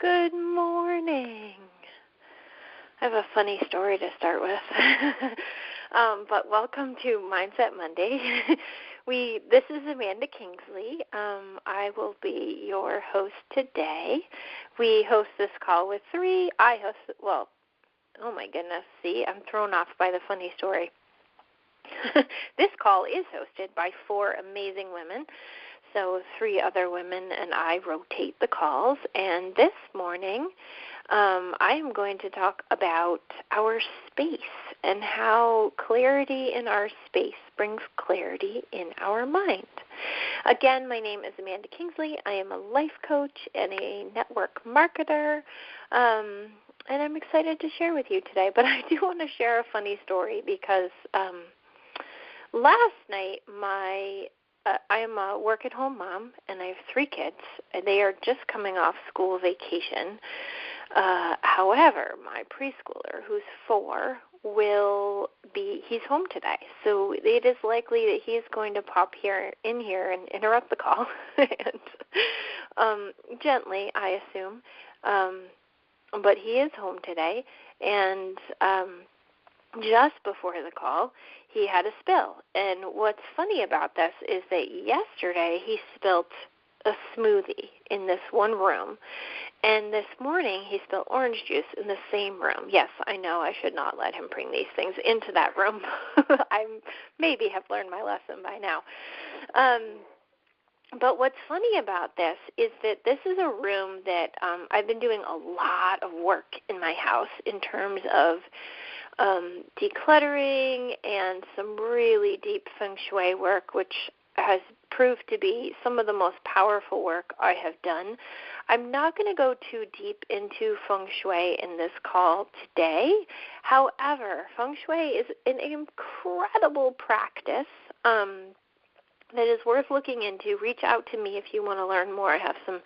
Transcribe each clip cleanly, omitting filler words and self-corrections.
Good morning. I have a funny story to start with. But welcome to Mindset Monday. This is Amanda Kingsley. I will be your host today. We host this call with oh my goodness, see, I'm thrown off by the funny story. This call is hosted by 4 amazing women. So 3 other women and I rotate the calls. And this morning, I am going to talk about our space and how clarity in our space brings clarity in our mind. Again, my name is Amanda Kingsley. I am a life coach and a network marketer. And I'm excited to share with you today. But I do want to share a funny story because last night I am a work-at-home mom, and I have 3 kids. They are just coming off school vacation. However, my preschooler, who's 4, he's home today. So it is likely that he's going to pop in here and interrupt the call, and gently, I assume. But he is home today, and just before the call, he had a spill. And what's funny about this is that yesterday he spilt a smoothie in this one room, and this morning he spilled orange juice in the same room. Yes, I know I should not let him bring these things into that room. I maybe have learned my lesson by now. But what's funny about this is that this is a room that I've been doing a lot of work in my house in terms of decluttering and some really deep feng shui work, which has proved to be some of the most powerful work I have done. I'm not going to go too deep into feng shui in this call today. However, feng shui is an incredible practice that is worth looking into. Reach out to me if you want to learn more. I have some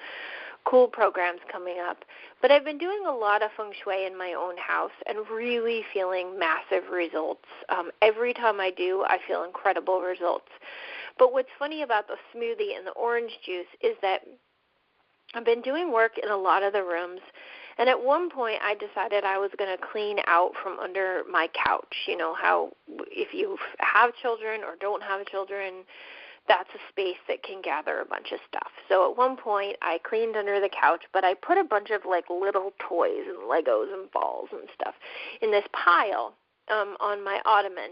cool programs coming up. But I've been doing a lot of feng shui in my own house and really feeling massive results. Every time I do, I feel incredible results. But what's funny about the smoothie and the orange juice is that I've been doing work in a lot of the rooms, and at one point I decided I was going to clean out from under my couch. You know how if you have children or don't have children, that's a space that can gather a bunch of stuff. So at one point, I cleaned under the couch, but I put a bunch of little toys and Legos and balls and stuff in this pile on my ottoman.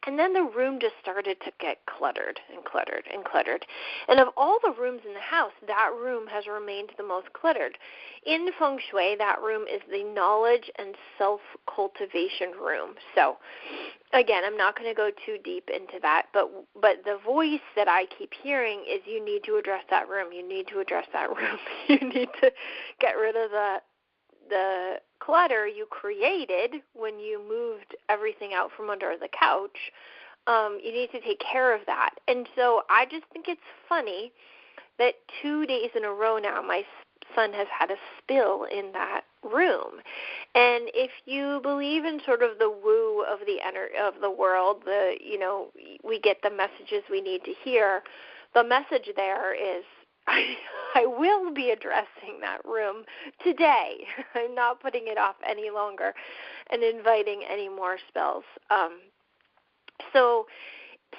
And then the room just started to get cluttered and cluttered and cluttered. And of all the rooms in the house, that room has remained the most cluttered. In feng shui, that room is the knowledge and self-cultivation room. So, again, I'm not going to go too deep into that, but the voice that I keep hearing is you need to address that room. You need to address that room. You need to get rid of the clutter you created when you moved everything out from under the couch. You need to take care of that. And so I just think it's funny that 2 days in a row now my son has had a spill in that room. And if you believe in sort of the woo of the world, we get the messages we need to hear. The message there is I will be addressing that room today. I'm not putting it off any longer and inviting any more spells. So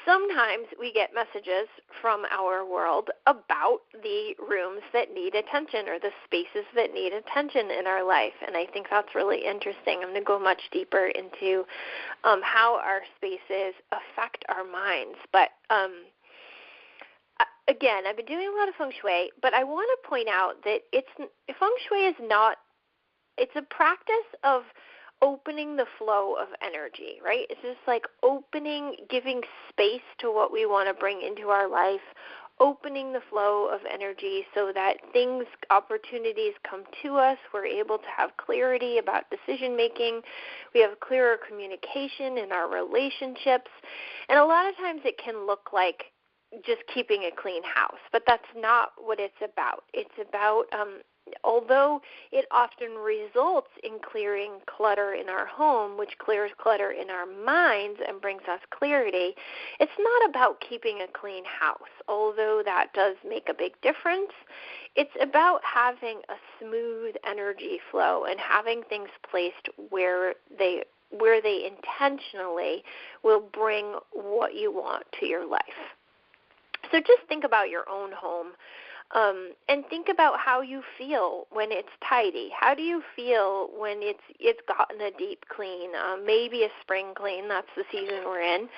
sometimes we get messages from our world about the rooms that need attention or the spaces that need attention in our life, and I think that's really interesting. I'm going to go much deeper into how our spaces affect our minds. But again, I've been doing a lot of feng shui, but I want to point out that feng shui is not, it's a practice of opening the flow of energy, right? It's just like giving space to what we want to bring into our life, opening the flow of energy so that opportunities come to us. We're able to have clarity about decision making. We have clearer communication in our relationships. And a lot of times it can look like just keeping a clean house, but that's not what it's about. It's about although it often results in clearing clutter in our home, which clears clutter in our minds and brings us clarity, it's not about keeping a clean house. Although that does make a big difference, It's about having a smooth energy flow and having things placed where they intentionally will bring what you want to your life. So just think about your own home, and think about how you feel when it's tidy. How do you feel when it's gotten a deep clean, maybe a spring clean? That's the season we're in.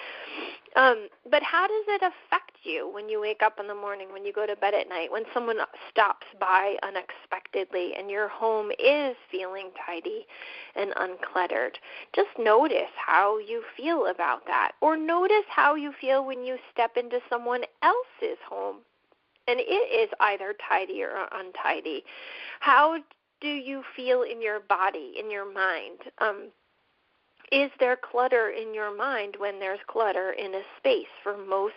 But how does it affect you when you wake up in the morning, when you go to bed at night, when someone stops by unexpectedly and your home is feeling tidy and uncluttered? Just notice how you feel about that, or notice how you feel when you step into someone else's home and it is either tidy or untidy. How do you feel in your body, in your mind? Is there clutter in your mind when there's clutter in a space? For most,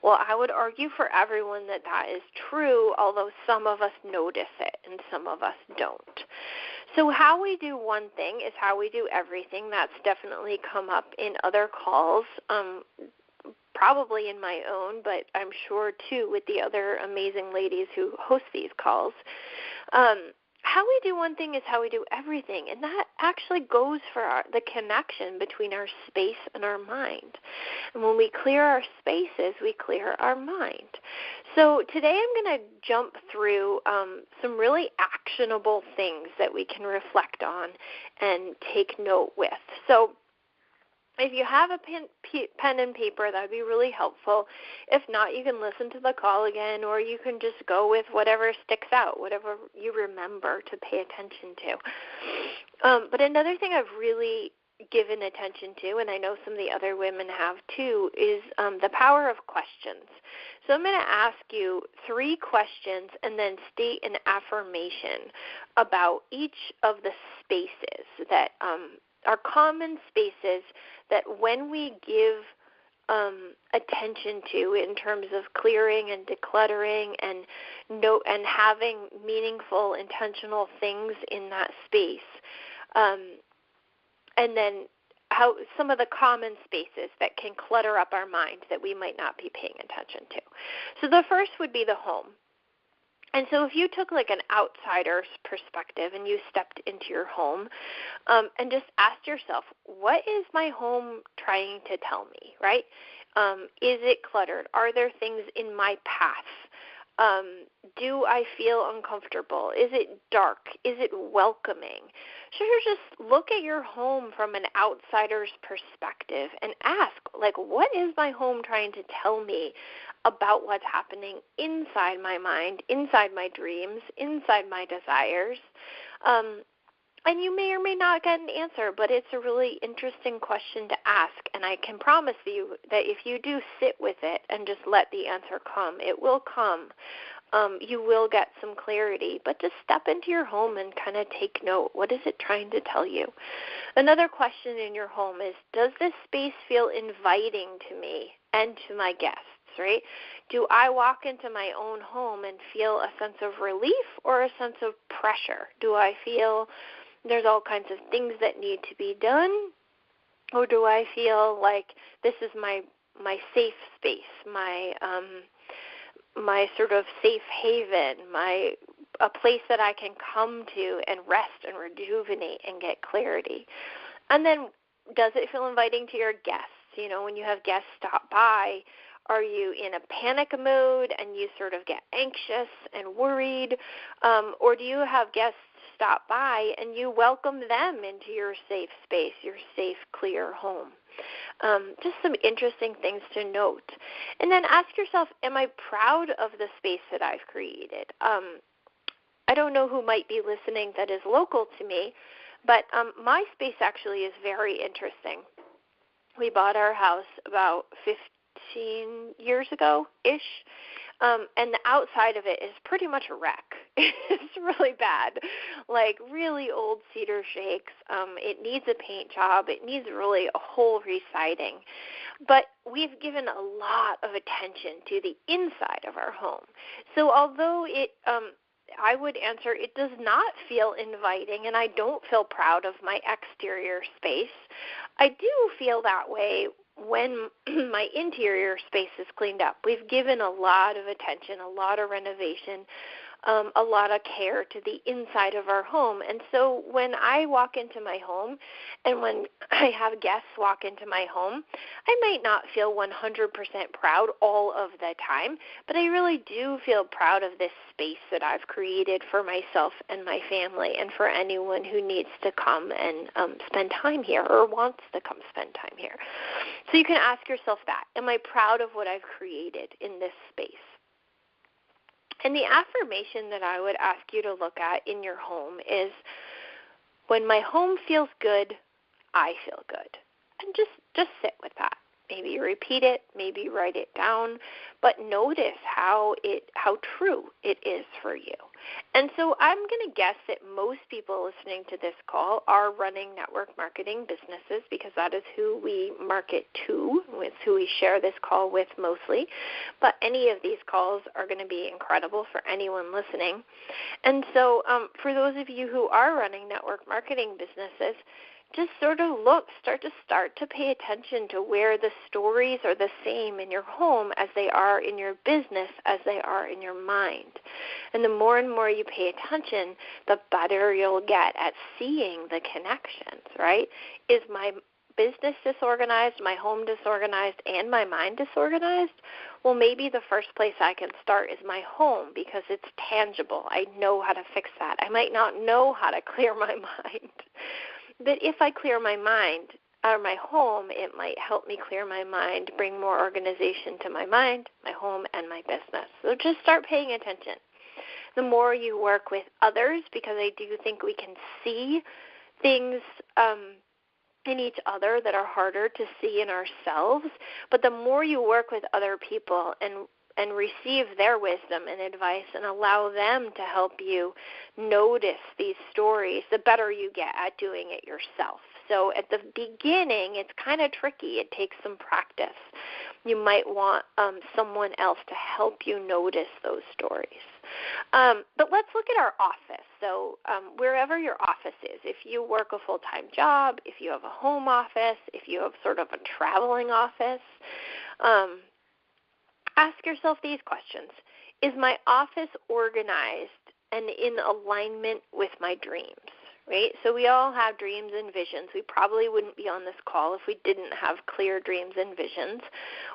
well, I would argue for everyone that is true, although some of us notice it and some of us don't. So how we do one thing is how we do everything. That's definitely come up in other calls, probably in my own, but I'm sure too with the other amazing ladies who host these calls. How we do one thing is how we do everything, and that actually goes for the connection between our space and our mind. And when we clear our spaces, we clear our mind. So today I'm going to jump through some really actionable things that we can reflect on and take note with. So if you have a pen and paper, that would be really helpful. If not, you can listen to the call again, or you can just go with whatever sticks out, whatever you remember to pay attention to. But another thing I've really given attention to, and I know some of the other women have too, is the power of questions. So I'm going to ask you 3 questions and then state an affirmation about each of the spaces that are common spaces that when we give attention to in terms of clearing and decluttering and having meaningful, intentional things in that space, and then how some of the common spaces that can clutter up our mind that we might not be paying attention to. So the first would be the home. And so if you took like an outsider's perspective and you stepped into your home and just asked yourself, what is my home trying to tell me, right? Is it cluttered? Are there things in my path? Do I feel uncomfortable? Is it dark? Is it welcoming? So just look at your home from an outsider's perspective and ask, like, what is my home trying to tell me about what's happening inside my mind, inside my dreams, inside my desires? And you may or may not get an answer, but it's a really interesting question to ask. And I can promise you that if you do sit with it and just let the answer come, it will come. You will get some clarity. But just step into your home and kind of take note. What is it trying to tell you? Another question in your home is, does this space feel inviting to me and to my guests? Right? Do I walk into my own home and feel a sense of relief or a sense of pressure? Do I feel there's all kinds of things that need to be done, or do I feel like this is my safe space, my sort of safe haven, a place that I can come to and rest and rejuvenate and get clarity? And then, does it feel inviting to your guests? You know, when you have guests stop by, are you in a panic mode and you sort of get anxious and worried? Or do you have guests stop by and you welcome them into your safe space, your safe, clear home? Just some interesting things to note. And then ask yourself, am I proud of the space that I've created? I don't know who might be listening that is local to me, but my space actually is very interesting. We bought our house about 15 years ago-ish, and the outside of it is pretty much a wreck. It's really bad, like really old cedar shakes. It needs a paint job. It needs really a whole residing. But we've given a lot of attention to the inside of our home. So although I would answer, it does not feel inviting, and I don't feel proud of my exterior space, I do feel that way when my interior space is cleaned up. We've given a lot of attention, a lot of renovation, a lot of care to the inside of our home. And so when I walk into my home and when I have guests walk into my home, I might not feel 100% proud all of the time, but I really do feel proud of this space that I've created for myself and my family and for anyone who needs to come and spend time here or wants to come spend time here. So you can ask yourself that. Am I proud of what I've created in this space? And the affirmation that I would ask you to look at in your home is, when my home feels good, I feel good. And just sit with that. Maybe you repeat it, maybe you write it down, but notice how true it is for you. And so I'm going to guess that most people listening to this call are running network marketing businesses, because that is who we market to, it's who we share this call with mostly. But any of these calls are going to be incredible for anyone listening. And so for those of you who are running network marketing businesses, just sort of start to pay attention to where the stories are the same in your home as they are in your business, as they are in your mind. And the more and more you pay attention, the better you'll get at seeing the connections, right? Is my business disorganized, my home disorganized, and my mind disorganized? Well, maybe the first place I can start is my home, because it's tangible. I know how to fix that. I might not know how to clear my mind. But if I clear my mind or my home, it might help me clear my mind, bring more organization to my mind, my home, and my business. So just start paying attention. The more you work with others, because I do think we can see things in each other that are harder to see in ourselves, but the more you work with other people and receive their wisdom and advice and allow them to help you notice these stories, the better you get at doing it yourself. So at the beginning, it's kind of tricky. It takes some practice. You might want someone else to help you notice those stories. But let's look at our office. So wherever your office is, if you work a full-time job, if you have a home office, if you have sort of a traveling office, ask yourself these questions. Is my office organized and in alignment with my dreams? Right? So we all have dreams and visions. We probably wouldn't be on this call if we didn't have clear dreams and visions,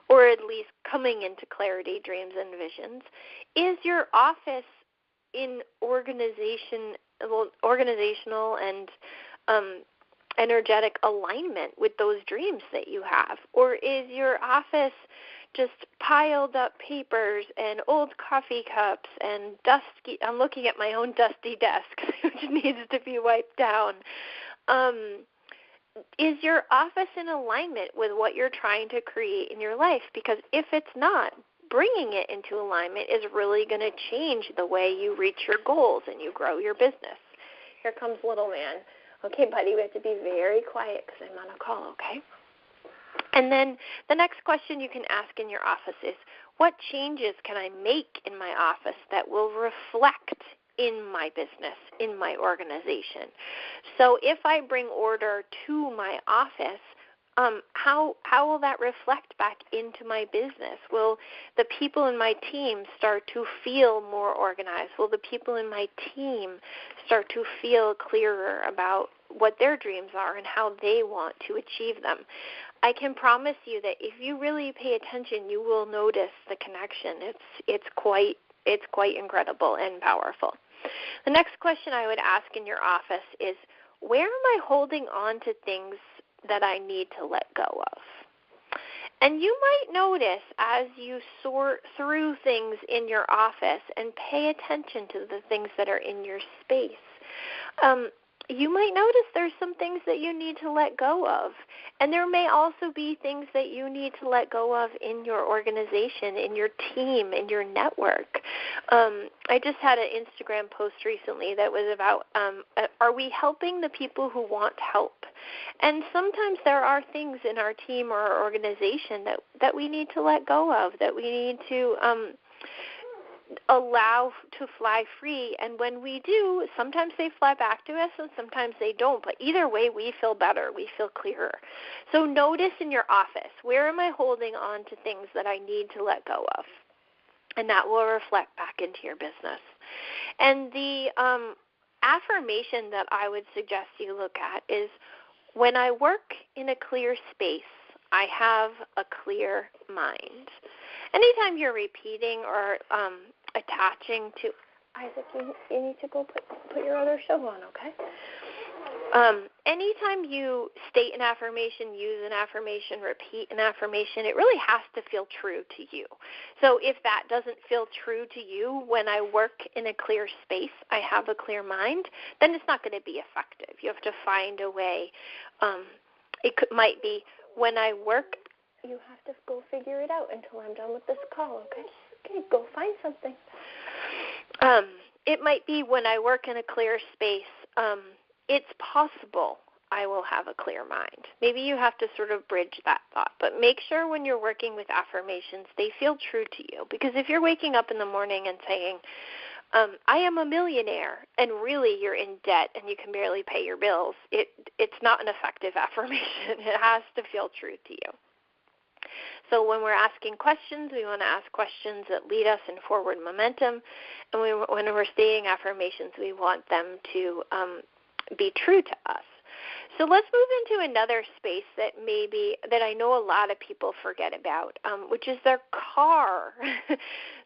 or at least coming into clarity dreams and visions. Is your office in organizational and energetic alignment with those dreams that you have? Or is your office just piled up papers and old coffee cups and dusty? I'm looking at my own dusty desk, which needs to be wiped down. Is your office in alignment with what you're trying to create in your life? Because if it's not, bringing it into alignment is really going to change the way you reach your goals and you grow your business. Here comes little man. Okay, buddy, we have to be very quiet because I'm on a call, okay? And then the next question you can ask in your office is, what changes can I make in my office that will reflect in my business, in my organization? So if I bring order to my office, how will that reflect back into my business? Will the people in my team start to feel more organized? Will the people in my team start to feel clearer about what their dreams are and how they want to achieve them? I can promise you that if you really pay attention, you will notice the connection. It's quite incredible and powerful. The next question I would ask in your office is, where am I holding on to things that I need to let go of? And you might notice as you sort through things in your office and pay attention to the things that are in your space, you might notice there's some things that you need to let go of. And there may also be things that you need to let go of in your organization, in your team, in your network. I just had an Instagram post recently that was about, are we helping the people who want help? And sometimes there are things in our team or our organization that we need to let go of, that we need to allow to fly free. And when we do, sometimes they fly back to us and sometimes they don't. But either way, we feel better. We feel clearer. So notice in your office, where am I holding on to things that I need to let go of? and that will reflect back into your business. And the affirmation that I would suggest you look at is, when I work in a clear space, I have a clear mind. Anytime you're repeating or attaching to, Isaac, you need to go put your other show on, okay? Anytime you state an affirmation, use an affirmation, repeat an affirmation, it really has to feel true to you. So if that doesn't feel true to you, when I work in a clear space, I have a clear mind, then it's not going to be effective. You have to find a way. Might be, when I work, you have to go figure it out until I'm done with this call, okay? Okay, go find something. It might be, when I work in a clear space, it's possible I will have a clear mind. Maybe you have to sort of bridge that thought, but make sure when you're working with affirmations, they feel true to you. Because if you're waking up in the morning and saying, I am a millionaire, and really you're in debt and you can barely pay your bills, it's not an effective affirmation. It has to feel true to you. So when we're asking questions, we want to ask questions that lead us in forward momentum. And when we're stating affirmations, we want them to be true to us. So let's move into another space that I know a lot of people forget about, which is their car.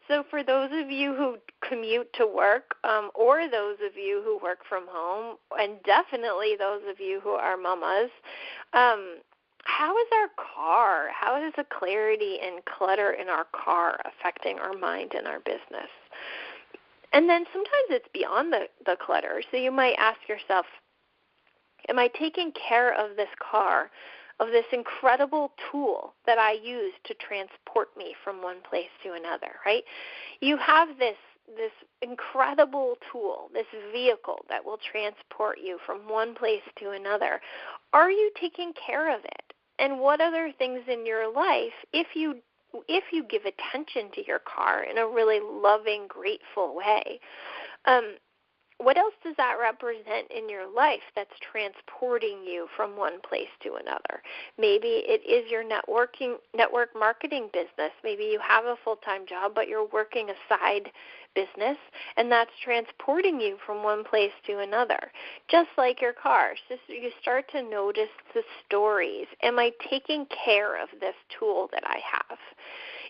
So for those of you who commute to work, or those of you who work from home, and definitely those of you who are mamas, how is our car, how is the clarity and clutter in our car affecting our mind and our business? And then sometimes it's beyond the clutter. So you might ask yourself, am I taking care of this car, of this incredible tool that I use to transport me from one place to another, right? You have this incredible tool, this vehicle that will transport you from one place to another. Are you taking care of it? And what other things in your life, if you give attention to your car in a really loving, grateful way, what else does that represent in your life that's transporting you from one place to another? Maybe it is your network marketing business. Maybe you have a full-time job, but you're working a side business, and that's transporting you from one place to another. Just like your car, so you start to notice the stories. Am I taking care of this tool that I have?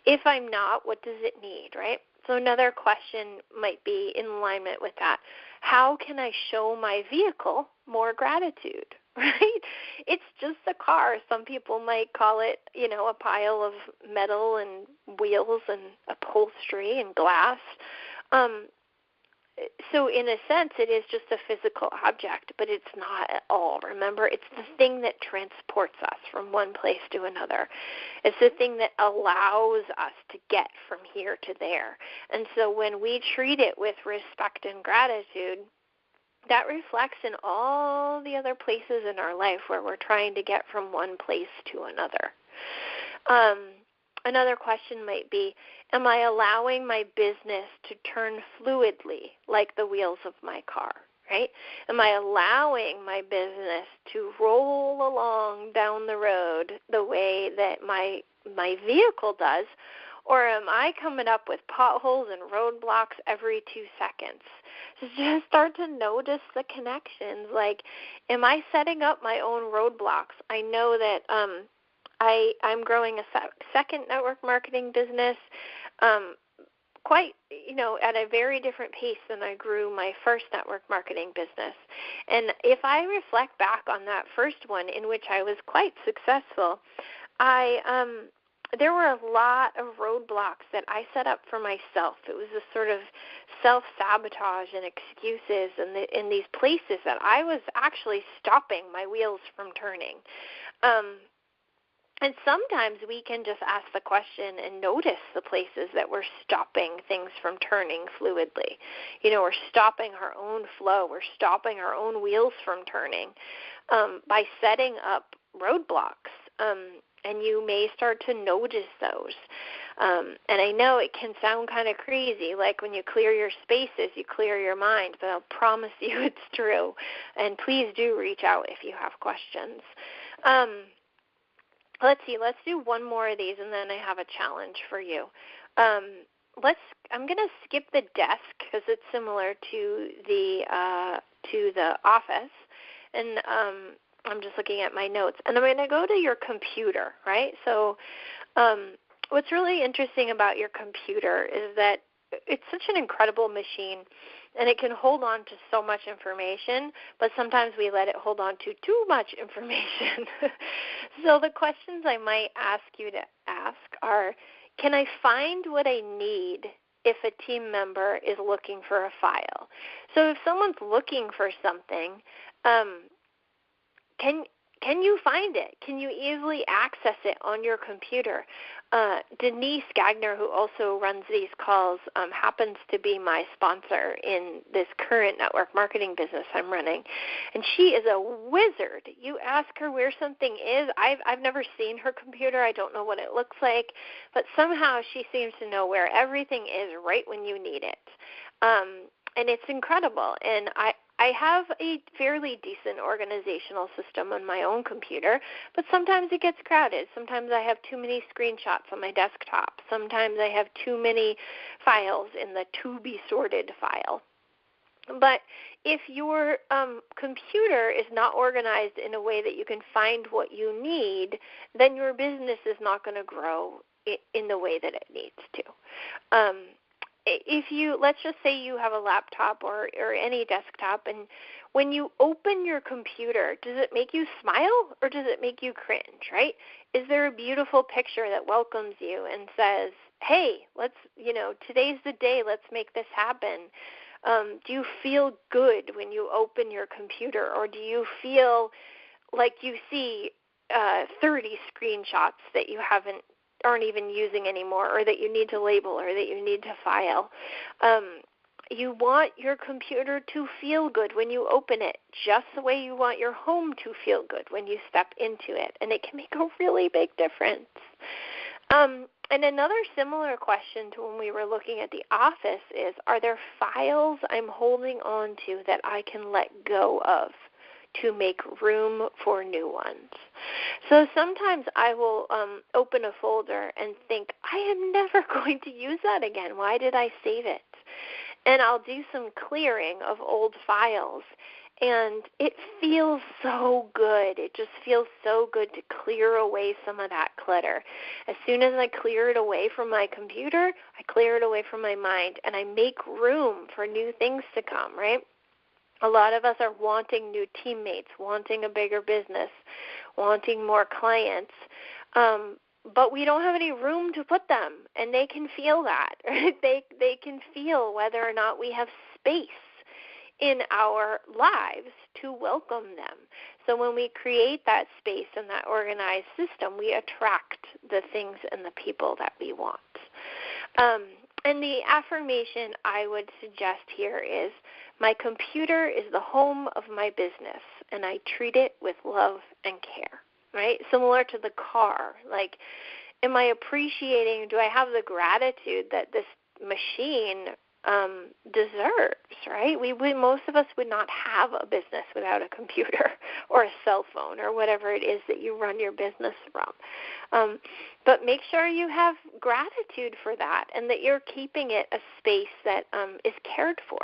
If I'm not, what does it need, right? So another question might be in alignment with that. How can I show my vehicle more gratitude, right? It's just a car. Some people might call it, a pile of metal and wheels and upholstery and glass. So in a sense, it is just a physical object, but it's not at all. Remember, it's the thing that transports us from one place to another. It's the thing that allows us to get from here to there. And so when we treat it with respect and gratitude, that reflects in all the other places in our life where we're trying to get from one place to another. Another question might be, am I allowing my business to turn fluidly like the wheels of my car, right? Am I allowing my business to roll along down the road the way that my vehicle does, or am I coming up with potholes and roadblocks every 2 seconds? So just start to notice the connections. Like, am I setting up my own roadblocks? I know that I'm growing a second network marketing business quite, at a very different pace than I grew my first network marketing business. And if I reflect back on that first one, in which I was quite successful, there were a lot of roadblocks that I set up for myself. It was a sort of self-sabotage and excuses in these places that I was actually stopping my wheels from turning. And sometimes we can just ask the question and notice the places that we're stopping things from turning fluidly. We're stopping our own flow. We're stopping our own wheels from turning by setting up roadblocks. And you may start to notice those. And I know it can sound kind of crazy, like when you clear your spaces, you clear your mind, but I'll promise you it's true. And please do reach out if you have questions. Let's see. Let's do one more of these, and then I have a challenge for you. I'm going to skip the desk because it's similar to the office, and I'm just looking at my notes. And I'm going to go to your computer, right? So what's really interesting about your computer is that it's such an incredible machine, and it can hold on to so much information, but sometimes we let it hold on to too much information. So the questions I might ask you to ask are, can I find what I need if a team member is looking for a file? So if someone's looking for something, can you find it? Can you easily access it on your computer? Denise Gagner, who also runs these calls, happens to be my sponsor in this current network marketing business I'm running, and she is a wizard. You ask her where something is. I've never seen her computer. I don't know what it looks like, but somehow she seems to know where everything is right when you need it. And it's incredible. And I have a fairly decent organizational system on my own computer, but sometimes it gets crowded. Sometimes I have too many screenshots on my desktop. Sometimes I have too many files in the to-be-sorted file. But if your computer is not organized in a way that you can find what you need, then your business is not going to grow in the way that it needs to. If you, let's just say you have a laptop or any desktop, and when you open your computer, does it make you smile or does it make you cringe, right? Is there a beautiful picture that welcomes you and says, hey, today's the day, let's make this happen? Do you feel good when you open your computer, or do you feel like you see 30 screenshots that you aren't even using anymore, or that you need to label, or that you need to file? You want your computer to feel good when you open it, just the way you want your home to feel good when you step into it, and it can make a really big difference. And another similar question to when we were looking at the office is, are there files I'm holding on to that I can let go of to make room for new ones? So sometimes I will open a folder and think, I am never going to use that again. Why did I save it? And I'll do some clearing of old files, and it feels so good. It just feels so good to clear away some of that clutter. As soon as I clear it away from my computer, I clear it away from my mind, and I make room for new things to come, right? A lot of us are wanting new teammates, wanting a bigger business, wanting more clients, but we don't have any room to put them, and they can feel that. Right? They can feel whether or not we have space in our lives to welcome them. So when we create that space and that organized system, we attract the things and the people that we want. And the affirmation I would suggest here is, my computer is the home of my business, and I treat it with love and care, right? Similar to the car. Like, am I appreciating, do I have the gratitude that this machine deserves, right? Most of us would not have a business without a computer or a cell phone or whatever it is that you run your business from. But make sure you have gratitude for that, and that you're keeping it a space that is cared for.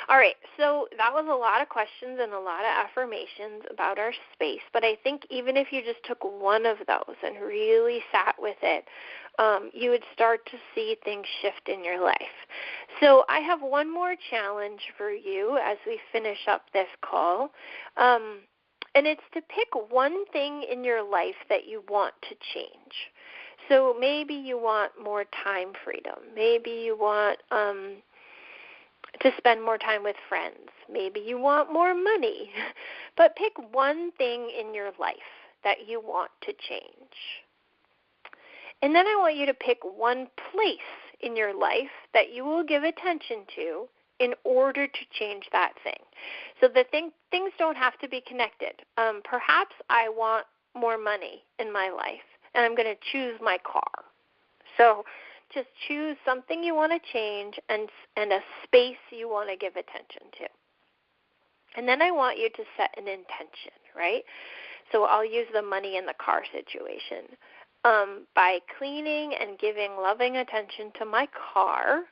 All right, so that was a lot of questions and a lot of affirmations about our space, but I think even if you just took one of those and really sat with it, you would start to see things shift in your life. So I have one more challenge for you as we finish up this call, and it's to pick one thing in your life that you want to change. So maybe you want more time freedom. Maybe you want to spend more time with friends. Maybe you want more money. But pick one thing in your life that you want to change. And then I want you to pick one place in your life that you will give attention to in order to change that thing. So the things don't have to be connected. Perhaps I want more money in my life, and I'm going to choose my car. So just choose something you want to change and a space you want to give attention to. And then I want you to set an intention, right? So I'll use the money in the car situation. By cleaning and giving loving attention to my car,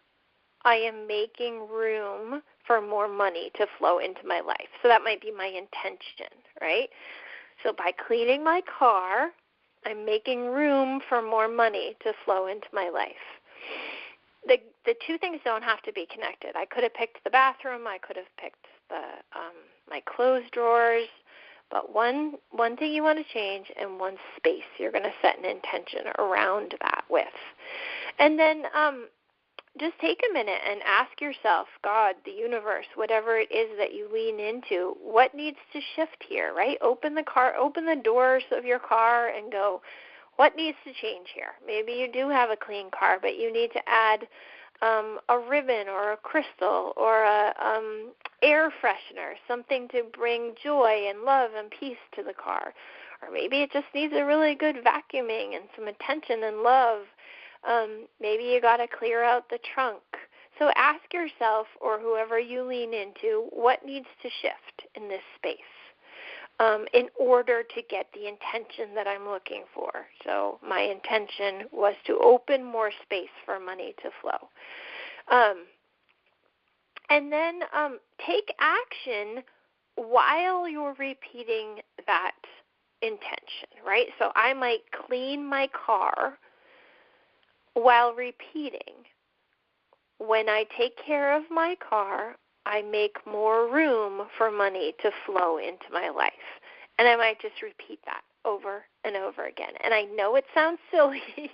I am making room for more money to flow into my life. So that might be my intention, right? So by cleaning my car, I'm making room for more money to flow into my life. The two things don't have to be connected. I could have picked the bathroom. I could have picked the my clothes drawers. But one thing you want to change, and one space you're going to set an intention around that with. And then just take a minute and ask yourself, God, the universe, whatever it is that you lean into, what needs to shift here, right? Open the doors of your car and go, what needs to change here? Maybe you do have a clean car, but you need to add a ribbon or a crystal or a air freshener, something to bring joy and love and peace to the car. Or maybe it just needs a really good vacuuming and some attention and love. Maybe you got to clear out the trunk. So ask yourself, or whoever you lean into, what needs to shift in this space in order to get the intention that I'm looking for. So my intention was to open more space for money to flow. And then take action while you're repeating that intention, right? So I might clean my car while repeating, when I take care of my car, I make more room for money to flow into my life. And I might just repeat that over and over again. And I know it sounds silly,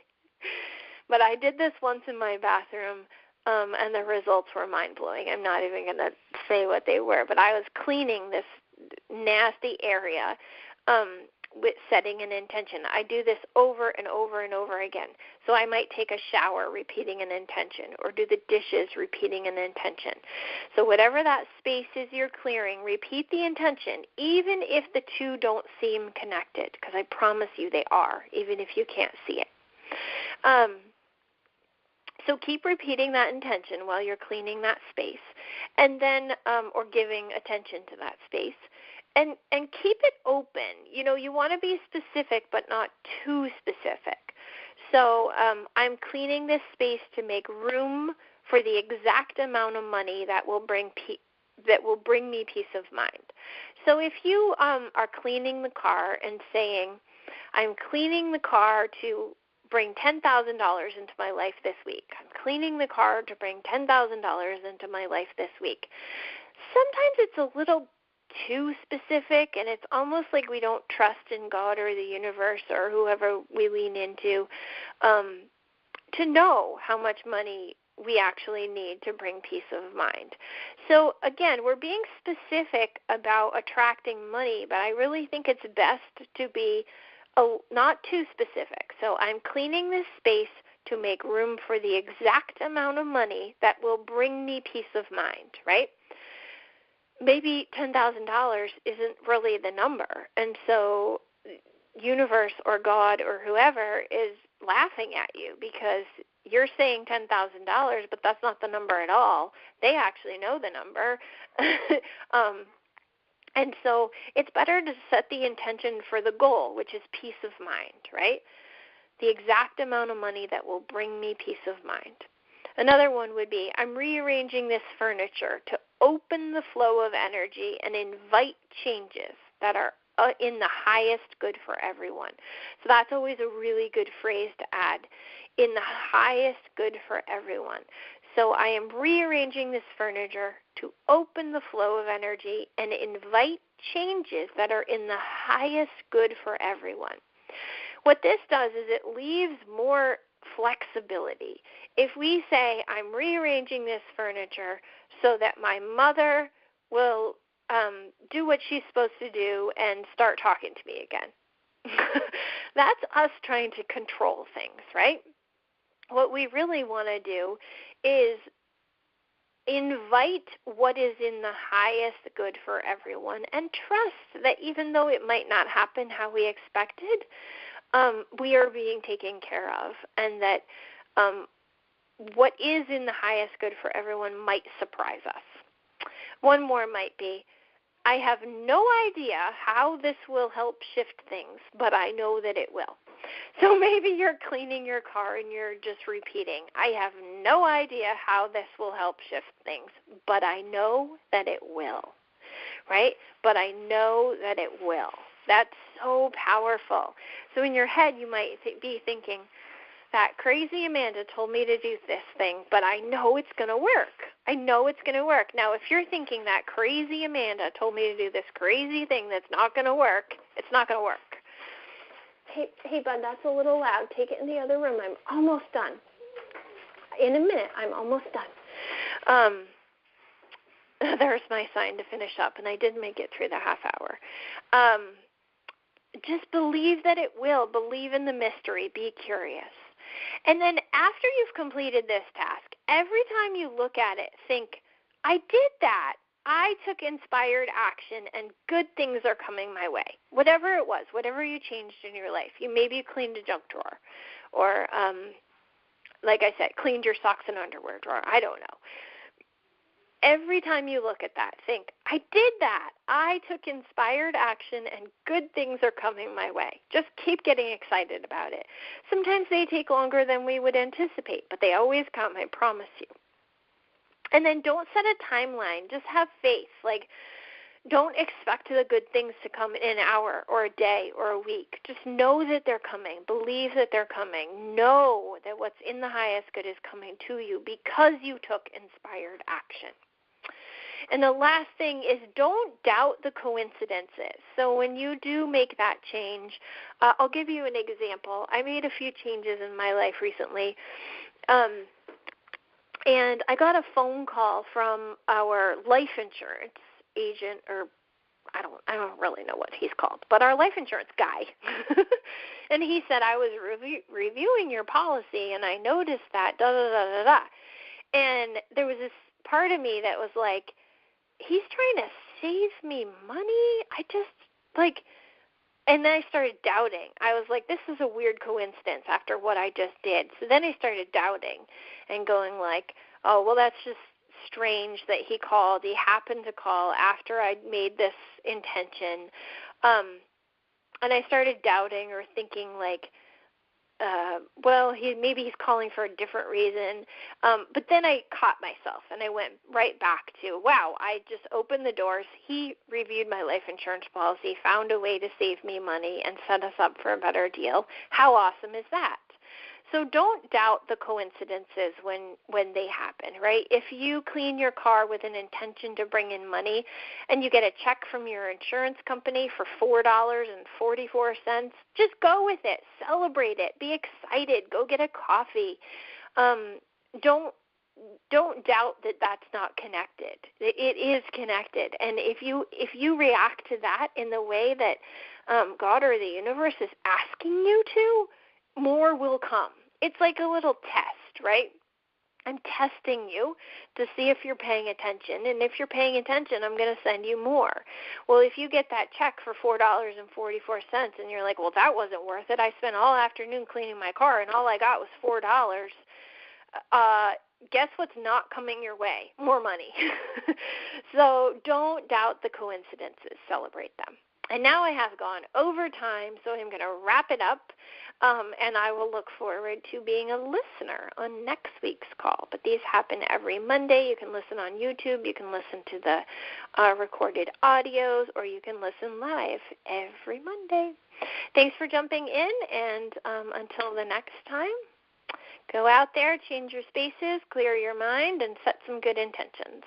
but I did this once in my bathroom, and the results were mind-blowing. I'm not even going to say what they were, but I was cleaning this nasty area with setting an intention. I do this over and over and over again. So I might take a shower repeating an intention, or do the dishes repeating an intention. So whatever that space is you're clearing, repeat the intention, even if the two don't seem connected, because I promise you they are, even if you can't see it. So keep repeating that intention while you're cleaning that space, and then or giving attention to that space. And keep it open. You know, you want to be specific, but not too specific. So I'm cleaning this space to make room for the exact amount of money that will bring me peace of mind. So if you are cleaning the car and saying, I'm cleaning the car to bring $10,000 into my life this week. I'm cleaning the car to bring $10,000 into my life this week. Sometimes it's a little too specific, and it's almost like we don't trust in God or the universe or whoever we lean into to know how much money we actually need to bring peace of mind. So again, we're being specific about attracting money, but I really think it's best to be not too specific. So I'm cleaning this space to make room for the exact amount of money that will bring me peace of mind, right? Maybe $10,000 isn't really the number, and so universe or God or whoever is laughing at you because you're saying $10,000, but that's not the number at all. They actually know the number. And so it's better to set the intention for the goal, which is peace of mind, right? The exact amount of money that will bring me peace of mind. Another one would be, I'm rearranging this furniture to open the flow of energy and invite changes that are in the highest good for everyone. So that's always a really good phrase to add, in the highest good for everyone. So I am rearranging this furniture to open the flow of energy and invite changes that are in the highest good for everyone. What this does is it leaves more flexibility. If we say, I'm rearranging this furniture so that my mother will do what she's supposed to do and start talking to me again. That's us trying to control things, right? What we really want to do is invite what is in the highest good for everyone and trust that even though it might not happen how we expected, we are being taken care of, and that what is in the highest good for everyone might surprise us. One more might be, I have no idea how this will help shift things, but I know that it will. So maybe you're cleaning your car and you're just repeating, I have no idea how this will help shift things, but I know that it will, right? But I know that it will. That's so powerful. So in your head, you might be thinking, that crazy Amanda told me to do this thing, but I know it's going to work. I know it's going to work. Now, if you're thinking that crazy Amanda told me to do this crazy thing that's not going to work, it's not going to work. Hey, bud, that's a little loud. Take it in the other room. I'm almost done. In a minute, I'm almost done. There's my sign to finish up, and I did make it through the half hour. Just believe that it will. Believe in the mystery. Be curious. And then after you've completed this task, every time you look at it, think, I did that. I took inspired action, and good things are coming my way. Whatever it was, whatever you changed in your life. Maybe you cleaned a junk drawer, or, like I said, cleaned your socks and underwear drawer. I don't know. Every time you look at that, think, I did that. I took inspired action, and good things are coming my way. Just keep getting excited about it. Sometimes they take longer than we would anticipate, but they always come, I promise you. And then don't set a timeline. Just have faith. Like, don't expect the good things to come in an hour or a day or a week. Just know that they're coming. Believe that they're coming. Know that what's in the highest good is coming to you because you took inspired action. And the last thing is don't doubt the coincidences. So when you do make that change, I'll give you an example. I made a few changes in my life recently, and I got a phone call from our life insurance agent, or I don't really know what he's called, but our life insurance guy. And he said, I was reviewing your policy, and I noticed that, da-da-da-da-da. And there was this part of me that was like, he's trying to save me money? And then I started doubting. I was like, this is a weird coincidence after what I just did. So then I started doubting and going like, oh, well, that's just strange that he called. He happened to call after I'd made this intention. And I started doubting or thinking like, well, maybe he's calling for a different reason. But then I caught myself, and I went right back to, wow, I just opened the doors. He reviewed my life insurance policy, found a way to save me money, and set us up for a better deal. How awesome is that? So don't doubt the coincidences when they happen, right? If you clean your car with an intention to bring in money and you get a check from your insurance company for $4.44, just go with it. Celebrate it. Be excited. Go get a coffee. Don't doubt that that's not connected. It is connected. And if you react to that in the way that God or the universe is asking you to, more will come. It's like a little test, right? I'm testing you to see if you're paying attention, and if you're paying attention, I'm going to send you more. Well, if you get that check for $4.44 and you're like, well, that wasn't worth it. I spent all afternoon cleaning my car, and all I got was $4. Guess what's not coming your way? More money. So don't doubt the coincidences. Celebrate them. And now I have gone over time, so I'm going to wrap it up, and I will look forward to being a listener on next week's call. But these happen every Monday. You can listen on YouTube. You can listen to the recorded audios, or you can listen live every Monday. Thanks for jumping in, and until the next time, go out there, change your spaces, clear your mind, and set some good intentions.